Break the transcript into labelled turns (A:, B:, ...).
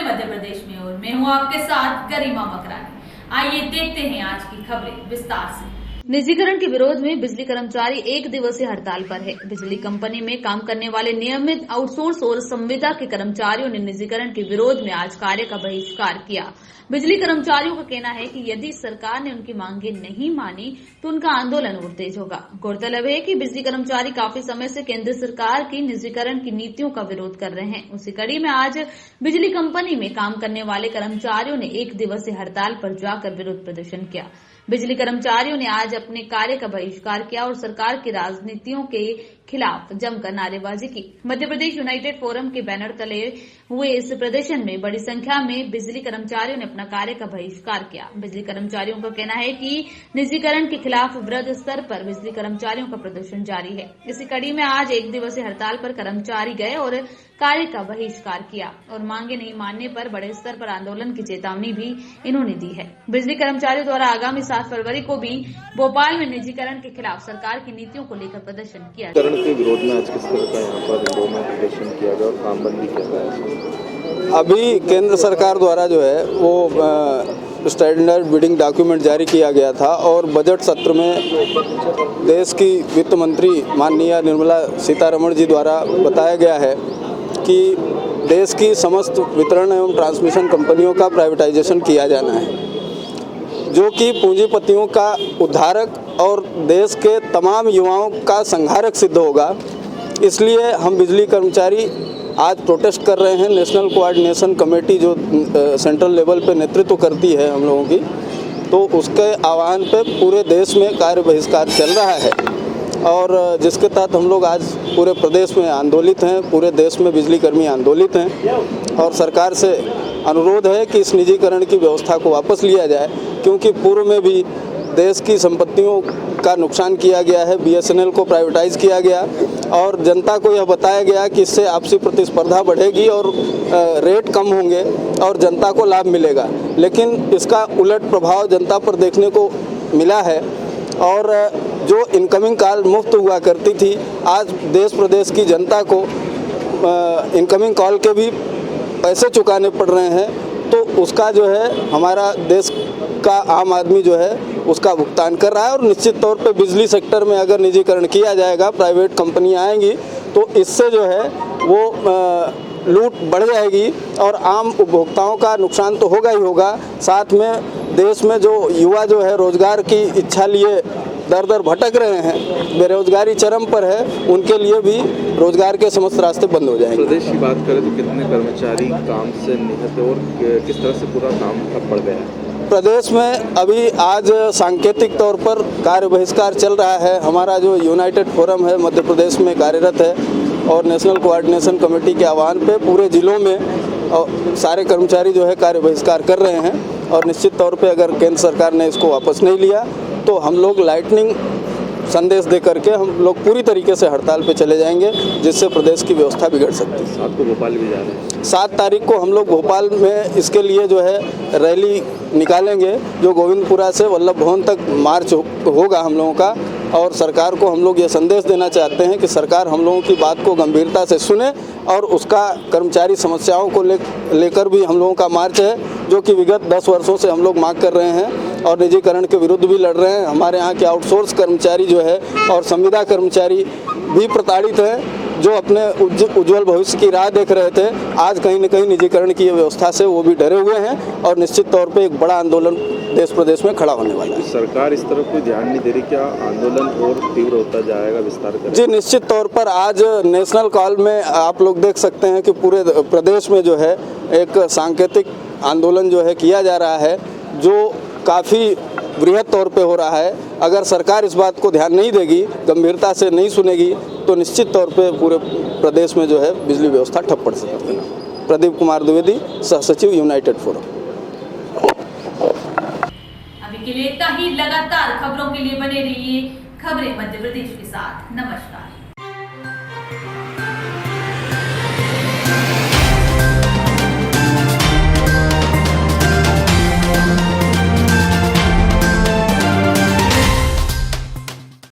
A: मध्य प्रदेश में और मैं हूं आपके साथ गरिमा मकरानी। आइए देखते हैं आज की खबरें विस्तार से।
B: निजीकरण के विरोध में बिजली कर्मचारी एक दिवसीय हड़ताल पर है। बिजली कंपनी में काम करने वाले नियमित आउटसोर्स और संविदा के कर्मचारियों ने निजीकरण के विरोध में आज कार्य का बहिष्कार किया। बिजली कर्मचारियों का कहना है कि यदि सरकार ने उनकी मांगे नहीं मानी तो उनका आंदोलन और तेज होगा। गौरतलब है कि बिजली कर्मचारी काफी समय से केंद्र सरकार की निजीकरण की नीतियों का विरोध कर रहे हैं। उसी कड़ी में आज बिजली कंपनी में काम करने वाले कर्मचारियों ने एक दिवसीय हड़ताल पर जाकर विरोध प्रदर्शन किया। बिजली कर्मचारियों ने आज अपने कार्य का बहिष्कार किया और सरकार की राजनीतियों के खिलाफ जमकर नारेबाजी की। मध्य प्रदेश यूनाइटेड फोरम के बैनर तले हुए इस प्रदर्शन में बड़ी संख्या में बिजली कर्मचारियों ने अपना कार्य का बहिष्कार किया। बिजली कर्मचारियों का कहना है कि निजीकरण के खिलाफ वृहद स्तर पर बिजली कर्मचारियों का प्रदर्शन जारी है। इसी कड़ी में आज एक दिवसीय हड़ताल पर कर्मचारी गए और कार्य का बहिष्कार किया और मांगे नहीं मानने पर बड़े स्तर पर आंदोलन की चेतावनी भी इन्होंने दी है। बिजली कर्मचारियों द्वारा आगामी 7 फरवरी को भी भोपाल में निजीकरण के खिलाफ सरकार की नीतियों को लेकर प्रदर्शन किया
C: के विरोध में आज किस तरह का यहाँ पर इंदौर में प्रदर्शन किया गया और काम बंद भी किया गया?
D: अभी केंद्र सरकार द्वारा जो है वो स्टैंडर्ड बिडिंग डॉक्यूमेंट जारी किया गया था और बजट सत्र में देश की वित्त मंत्री माननीय निर्मला सीतारमण जी द्वारा बताया गया है कि देश की समस्त वितरण एवं ट्रांसमिशन कंपनियों का प्राइवेटाइजेशन किया जाना है, जो कि पूंजीपतियों का उद्धारक और देश के तमाम युवाओं का संहारक सिद्ध होगा। इसलिए हम बिजली कर्मचारी आज प्रोटेस्ट कर रहे हैं। नेशनल कोऑर्डिनेशन कमेटी जो सेंट्रल लेवल पे नेतृत्व करती है हम लोगों की, तो उसके आह्वान पे पूरे देश में कार्य बहिष्कार चल रहा है और जिसके तहत हम लोग आज पूरे प्रदेश में आंदोलित हैं। पूरे देश में बिजली कर्मी आंदोलित हैं और सरकार से अनुरोध है कि इस निजीकरण की व्यवस्था को वापस लिया जाए, क्योंकि पूर्व में भी देश की संपत्तियों का नुकसान किया गया है। BSNL को प्राइवेटाइज किया गया और जनता को यह बताया गया कि इससे आपसी प्रतिस्पर्धा बढ़ेगी और रेट कम होंगे और जनता को लाभ मिलेगा, लेकिन इसका उलट प्रभाव जनता पर देखने को मिला है और जो इनकमिंग कॉल मुफ्त हुआ करती थी, आज देश प्रदेश की जनता को इनकमिंग कॉल के भी पैसे चुकाने पड़ रहे हैं। तो उसका जो है हमारा देश का आम आदमी जो है उसका भुगतान कर रहा है और निश्चित तौर पे बिजली सेक्टर में अगर निजीकरण किया जाएगा, प्राइवेट कंपनियां आएंगी, तो इससे जो है वो लूट बढ़ जाएगी और आम उपभोक्ताओं का नुकसान तो होगा ही होगा। साथ में देश में जो युवा जो है रोजगार की इच्छा लिए दर दर भटक रहे हैं, बेरोजगारी चरम पर है, उनके लिए भी रोजगार के समस्त रास्ते बंद हो जाएंगे।
C: प्रदेश की बात करें तो कितने कर्मचारी काम से निहत और किस तरह से पूरा काम ठप पड़ गया है?
D: प्रदेश में अभी आज सांकेतिक तौर पर कार्य बहिष्कार चल रहा है। हमारा जो यूनाइटेड फोरम है मध्य प्रदेश में कार्यरत है और नेशनल कोऑर्डिनेशन कमेटी के आह्वान पे पूरे जिलों में सारे कर्मचारी जो है कार्य बहिष्कार कर रहे हैं और निश्चित तौर पे अगर केंद्र सरकार ने इसको वापस नहीं लिया तो हम लोग लाइटनिंग संदेश दे करके हम लोग पूरी तरीके से हड़ताल पे चले जाएंगे, जिससे प्रदेश की व्यवस्था बिगड़ सकती है।
C: 7 को भोपाल भी जा रहे हैं।
D: 7 तारीख को हम लोग भोपाल में इसके लिए जो है रैली निकालेंगे, जो गोविंदपुरा से वल्लभ भवन तक मार्च होगा हम लोगों का। और सरकार को हम लोग ये संदेश देना चाहते हैं कि सरकार हम लोगों की बात को गंभीरता से सुने और उसका कर्मचारी समस्याओं को लेकर भी हम लोगों का मार्च है, जो कि विगत 10 वर्षों से हम लोग मांग कर रहे हैं और निजीकरण के विरुद्ध भी लड़ रहे हैं। हमारे यहाँ के आउटसोर्स कर्मचारी जो है और संविदा कर्मचारी भी प्रताड़ित हैं, जो अपने उज्जवल भविष्य की राह देख रहे थे। आज कहीं न कहीं निजीकरण की व्यवस्था से वो भी डरे हुए हैं और निश्चित तौर पे एक बड़ा आंदोलन देश प्रदेश में खड़ा होने वाला है।
C: सरकार इस तरफ कोई ध्यान नहीं दे रही, क्या आंदोलन और तीव्र होता जाएगा, विस्तार करेगा?
D: जी, निश्चित तौर पर आज नेशनल कॉल में आप लोग देख सकते हैं कि पूरे प्रदेश में जो है एक सांकेतिक आंदोलन जो है किया जा रहा है, जो काफ़ी वृहद तौर पे हो रहा है। अगर सरकार इस बात को ध्यान नहीं देगी, गंभीरता से नहीं सुनेगी, तो निश्चित तौर पे पूरे प्रदेश में जो है बिजली व्यवस्था ठप पड़ सकती है। प्रदीप कुमार द्विवेदी, सह सचिव यूनाइटेड फोरम।
A: अभी के लिए इतना ही। लगातार खबरों के लिए बने रहिए खबरें मध्य प्रदेश के साथ। नमस्कार।